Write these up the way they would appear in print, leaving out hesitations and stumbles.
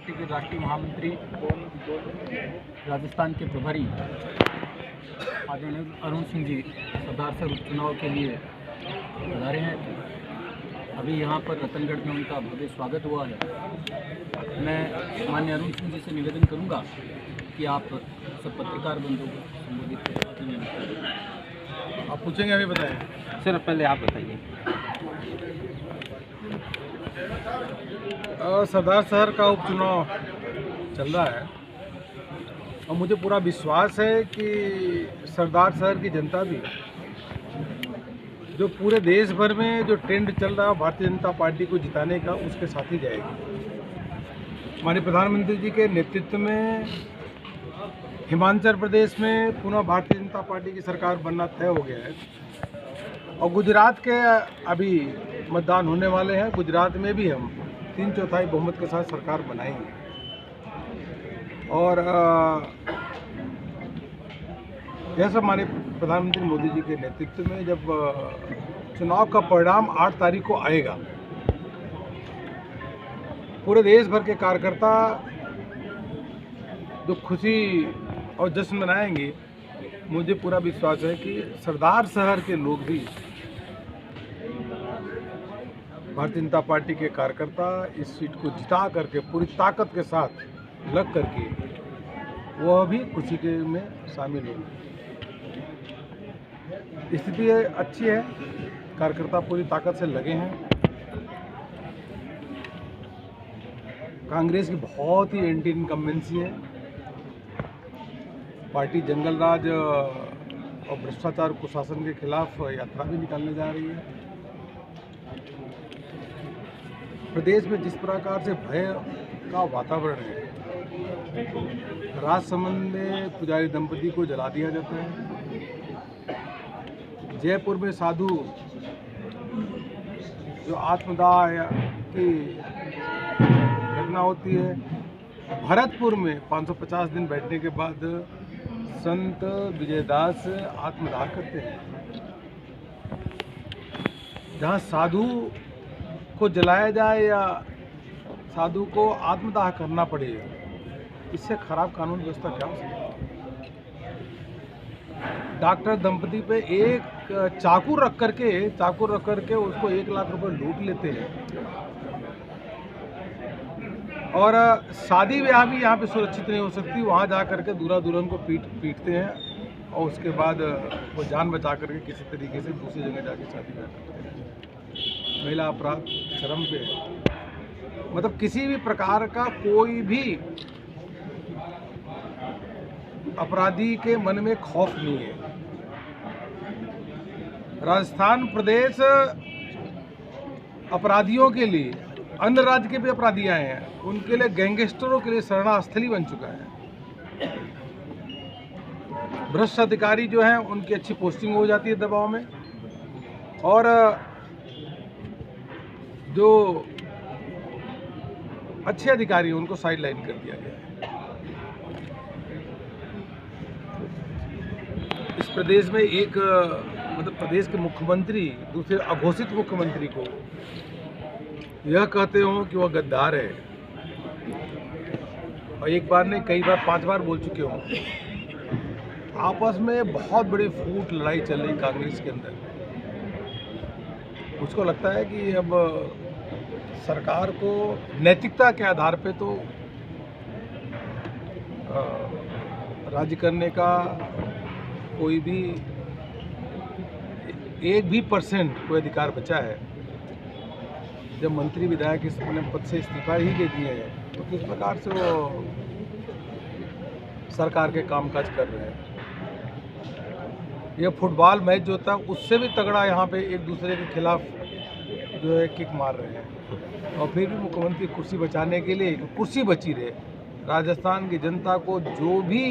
Party के राष्ट्रीय महामंत्री राजस्थान के प्रभारी आदरणीय अरुण सिंह जी सरदारसर उपचुनाव के लिए पधारे हैं। अभी यहाँ पर रतनगढ़ में उनका भव्य स्वागत हुआ है। मैं माननीय अरुण सिंह जी से निवेदन करूँगा कि आप सब पत्रकार बंधुओं को संबोधित करें। आप पूछेंगे अभी बताएं सर, पहले आप बताइए। सरदार शहर का उपचुनाव चल रहा है और मुझे पूरा विश्वास है कि सरदार शहर की जनता भी जो पूरे देश भर में जो ट्रेंड चल रहा है भारतीय जनता पार्टी को जिताने का, उसके साथ ही जाएगी। माननीय प्रधानमंत्री जी के नेतृत्व में हिमाचल प्रदेश में पुनः भारतीय जनता पार्टी की सरकार बनना तय हो गया है और गुजरात के अभी मतदान होने वाले हैं। गुजरात में भी हम 3/4 बहुमत के साथ सरकार बनाएंगे और यह सब माननीय प्रधानमंत्री मोदी जी के नेतृत्व में जब चुनाव का परिणाम 8 तारीख को आएगा, पूरे देश भर के कार्यकर्ता जो खुशी और जश्न मनाएंगे, मुझे पूरा विश्वास है कि सरदार शहर के लोग भी, भारतीय जनता पार्टी के कार्यकर्ता इस सीट को जिता करके पूरी ताकत के साथ लग करके वह भी खुशी के में शामिल होंगे। स्थिति अच्छी है, कार्यकर्ता पूरी ताकत से लगे हैं। कांग्रेस की बहुत ही एंटी इनकम्बेंसी है। पार्टी जंगल राज और भ्रष्टाचार कुशासन के खिलाफ यात्रा भी निकालने जा रही है। प्रदेश में जिस प्रकार से भय का वातावरण है, राजसमंद में पुजारी दंपति को जला दिया जाता है, जयपुर में साधु जो आत्मदाह की घटना होती है, भरतपुर में 550 दिन बैठने के बाद संत विजयदास आत्मदाह करते हैं। जहाँ साधु को जलाया जाए या साधु को आत्मदाह करना पड़े, इससे खराब कानून व्यवस्था क्या हो सकती है। डॉक्टर दंपति पे एक चाकू रख करके उसको 1 लाख रुपए लूट लेते हैं और शादी ब्याह भी यहाँ पे सुरक्षित नहीं हो सकती। वहाँ जा करके दूल्हा दुल्हन को पीटते हैं और उसके बाद वो जान बचा करके किसी तरीके से दूसरी जगह जाके शादी ब्याह करते हैं। महिला अपराध चरम पे है। मतलब किसी भी प्रकार का कोई भी अपराधी के मन में खौफ नहीं है। राजस्थान प्रदेश अपराधियों के लिए, अन्य राज्य के भी अपराधी आए हैं, उनके लिए, गैंगस्टरों के लिए शरणास्थली बन चुका है। भ्रष्ट अधिकारी जो हैं उनकी अच्छी पोस्टिंग हो जाती है दबाव में और जो अच्छे अधिकारी उनको साइडलाइन कर दिया गया है। इस प्रदेश में एक प्रदेश के मुख्यमंत्री दूसरे अघोषित मुख्यमंत्री को यह कहते हो कि वह गद्दार है, और एक बार नहीं कई बार 5 बार बोल चुके हों। आपस में बहुत बड़ी फूट लड़ाई चल रही कांग्रेस के अंदर। मुझको लगता है कि अब सरकार को नैतिकता के आधार पे तो राज्य करने का कोई भी 1% कोई अधिकार बचा है। जब मंत्री विधायक इस अपने पद से इस्तीफा ही दे दिए हैं तो किस प्रकार से वो सरकार के कामकाज कर रहे हैं। ये फुटबॉल मैच जो होता है उससे भी तगड़ा यहाँ पे एक दूसरे के खिलाफ जो है किक मार रहे हैं और फिर भी मुख्यमंत्री कुर्सी बचाने के लिए कुर्सी बची रहे। राजस्थान की जनता को जो भी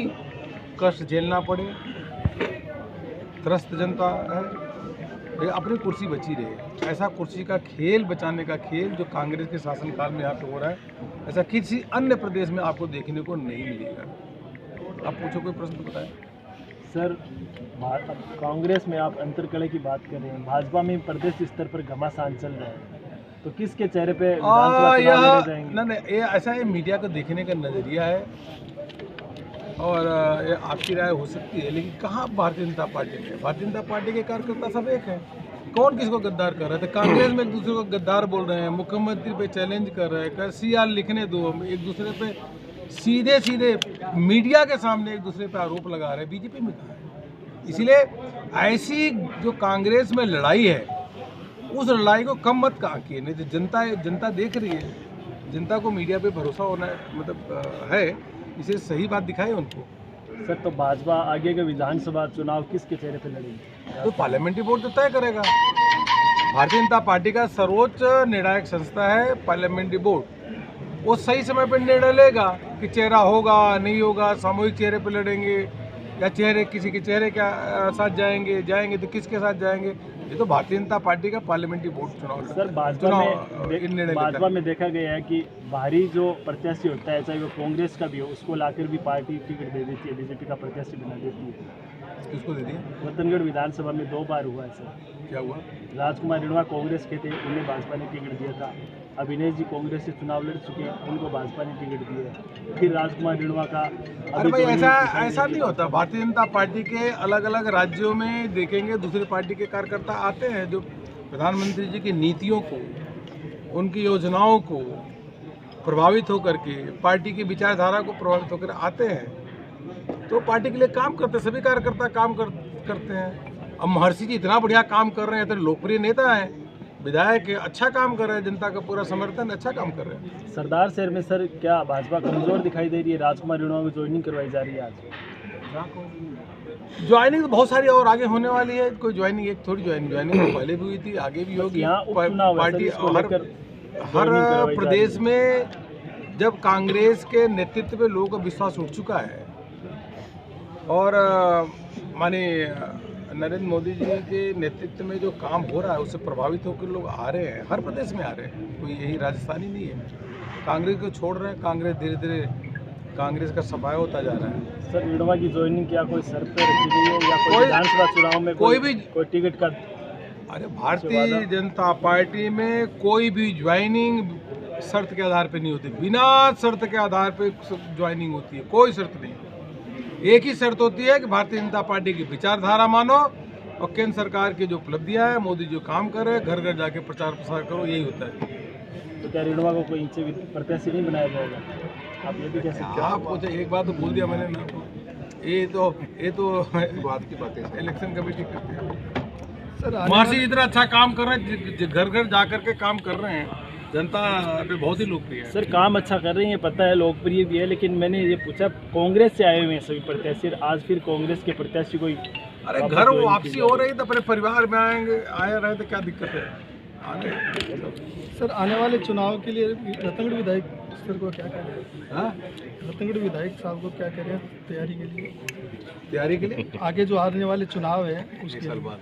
कष्ट झेलना पड़े, त्रस्त जनता है, लेकिन अपनी कुर्सी बची रहे। ऐसा कुर्सी का खेल, बचाने का खेल जो कांग्रेस के शासनकाल में यहाँ पे हो रहा है, ऐसा किसी अन्य प्रदेश में आपको देखने को नहीं मिलेगा। आप पूछो, कोई प्रश्न बताएं। सर, कांग्रेस में आप अंतरकलह की बात कर रहे हैं, भाजपा में प्रदेश स्तर पर घमासान चल रहा है। तो किसके चेहरे पे विधानसभा चुनाव लड़े जाएंगे? नहीं, ये ऐसा है, मीडिया को देखने का नज़रिया है और ये आपकी राय हो सकती है, लेकिन कहाँ भारतीय जनता पार्टी में, भारतीय जनता पार्टी के कार्यकर्ता सब एक हैं। कौन किसको गद्दार कर रहा है? तो कांग्रेस में एक दूसरे को गद्दार बोल रहे हैं, मुख्यमंत्री पे चैलेंज कर रहे हैं, CR लिखने दो, एक दूसरे पे सीधे सीधे मीडिया के सामने एक दूसरे पे आरोप लगा रहे हैं। बीजेपी में कहाँ है? इसीलिए ऐसी जो कांग्रेस में लड़ाई है, उस लड़ाई को कम मत आंकिए, नहीं तो जनता देख रही है, जनता को मीडिया पे भरोसा होना है, इसे सही बात दिखाए उनको। सर, तो भाजपा आगे के विधानसभा चुनाव किसके चेहरे पे लड़ेगी? तो पार्लियामेंट्री बोर्ड तो तय करेगा। भारतीय जनता पार्टी का सर्वोच्च निर्णायक संस्था है पार्लियामेंट्री बोर्ड। वो सही समय पर निर्णय लेगा कि चेहरा होगा नहीं होगा, सामूहिक चेहरे पर लड़ेंगे या किसी के चेहरे के साथ जाएंगे तो किसके साथ जाएंगे, ये तो भारतीय जनता पार्टी का पार्लियामेंट्री बोर्ड चुनाव। सर, भाजपा में देखा गया है कि बाहरी जो प्रत्याशी होता है, चाहे वो कांग्रेस का भी हो, उसको लाकर भी पार्टी टिकट दे देती है, बीजेपी का प्रत्याशी बना देती है। किसको दे दिया? रतनगढ़ विधानसभा में 2 बार हुआ है सर। क्या हुआ? राजकुमार रिणवा कांग्रेस के थे, उन्हें भाजपा ने टिकट दिया था। अभिनेश जी कांग्रेस से चुनाव लड़ चुके हैं, उनको भाजपा ने टिकट दिया है। फिर राजकुमार रिणवा का अरे भाई, ऐसा नहीं होता। भारतीय जनता पार्टी के अलग अलग राज्यों में देखेंगे, दूसरी पार्टी के कार्यकर्ता आते हैं जो प्रधानमंत्री जी की नीतियों को, उनकी योजनाओं को प्रभावित होकर के, पार्टी की विचारधारा को प्रभावित होकर आते हैं, तो पार्टी के लिए काम करते हैं। सभी कार्यकर्ता काम करते हैं। अब महर्षि जी इतना बढ़िया काम कर रहे हैं, तो लोकप्रिय नेता हैं, विधायक अच्छा काम कर रहे हैं, जनता का पूरा समर्थन, अच्छा काम कर रहे हैं। सरदार शहर में सर क्या भाजपा कमजोर दिखाई दे रही है? राजकुमार रिणवा को ज्वाइनिंग करवाई जा रही है आज। ज्वाइनिंग तो बहुत सारी और आगे होने वाली है। कोई ज्वाइनिंग एक थोड़ी ज्वाइनिंग तो पहले भी हुई थी, आगे भी होगी। पार्टी हर प्रदेश में जब कांग्रेस के नेतृत्व में लोगों का विश्वास उठ चुका है और माने नरेंद्र मोदी जी के नेतृत्व में जो काम हो रहा है, उससे प्रभावित होकर लोग आ रहे हैं, हर प्रदेश में आ रहे हैं। कोई यही राजस्थानी नहीं है। कांग्रेस को छोड़ रहे हैं, कांग्रेस धीरे धीरे कांग्रेस का सफाया होता जा रहा है। सर, रिणवा की ज्वाइनिंग क्या कोई शर्त पे रखी गई है या कोई विधानसभा चुनाव में कोई टिकट का? अरे, भारतीय जनता पार्टी में कोई भी ज्वाइनिंग शर्त के आधार पे नहीं होती, बिना शर्त के आधार पे ज्वाइनिंग होती है। कोई शर्त नहीं, एक ही शर्त होती है कि भारतीय जनता पार्टी की विचारधारा मानो और केंद्र सरकार की जो उपलब्धियां है, मोदी जो काम कर रहे हैं, घर घर जाके प्रचार प्रसार करो, यही होता है। तो क्या रिणवा को कोई इनसे प्रत्याशी नहीं बनाया जाएगा? आप ये भी कह सकते हैं। आप मुझे एक बात तो बोल दिया मैंने ना, ये तो बात की बातें इलेक्शन कमेटी करते हैं। सर, महर्षि इतना अच्छा काम कर रहे हैं, घर घर जा करके काम कर रहे हैं, जनता पे बहुत ही लोकप्रिय है। सर, काम अच्छा कर रही है, पता है, लोकप्रिय भी है, लेकिन मैंने ये पूछा, कांग्रेस से आए हुए हैं सभी प्रत्याशी, आज फिर कांग्रेस के प्रत्याशी कोई अरे घर वापसी हो रही तो अपने परिवार में आए रहे तो क्या दिक्कत है? सर, आने वाले चुनाव के लिए रतनगढ़ विधायक सर को क्या कह रहे हैं? रतनगढ़ विधायक साहब को क्या कह रहे हैं तैयारी के लिए आगे जो आने वाले चुनाव है उसके साल बाद?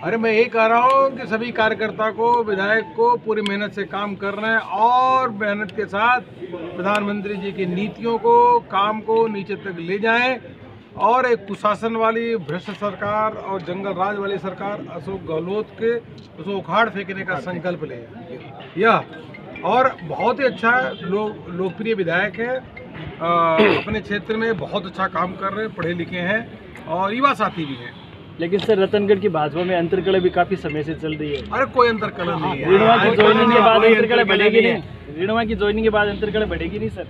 अरे, मैं यही कह रहा हूँ कि सभी कार्यकर्ता को, विधायक को पूरी मेहनत से काम कर रहे हैं और मेहनत के साथ प्रधानमंत्री जी की नीतियों को, काम को नीचे तक ले जाएं और एक कुशासन वाली भ्रष्ट सरकार और जंगल राज वाली सरकार अशोक गहलोत के उसको उखाड़ फेंकने का संकल्प ले। यह और बहुत ही अच्छा लोकप्रिय विधायक है, अपने क्षेत्र में बहुत अच्छा काम कर रहे हैं, पढ़े लिखे हैं और युवा साथी भी हैं। लेकिन सर, रतनगढ़ की भाजपा में अंतर्कलह भी काफी समय से चल रही है। अरे, कोई अंतर्कलह नहीं है। रिणवा की ज्वाइनिंग के बाद अंतर्कलह बढ़ेगी नहीं? रिणवा की ज्वाइनिंग के बाद अंतर्कलह बढ़ेगी नहीं सर?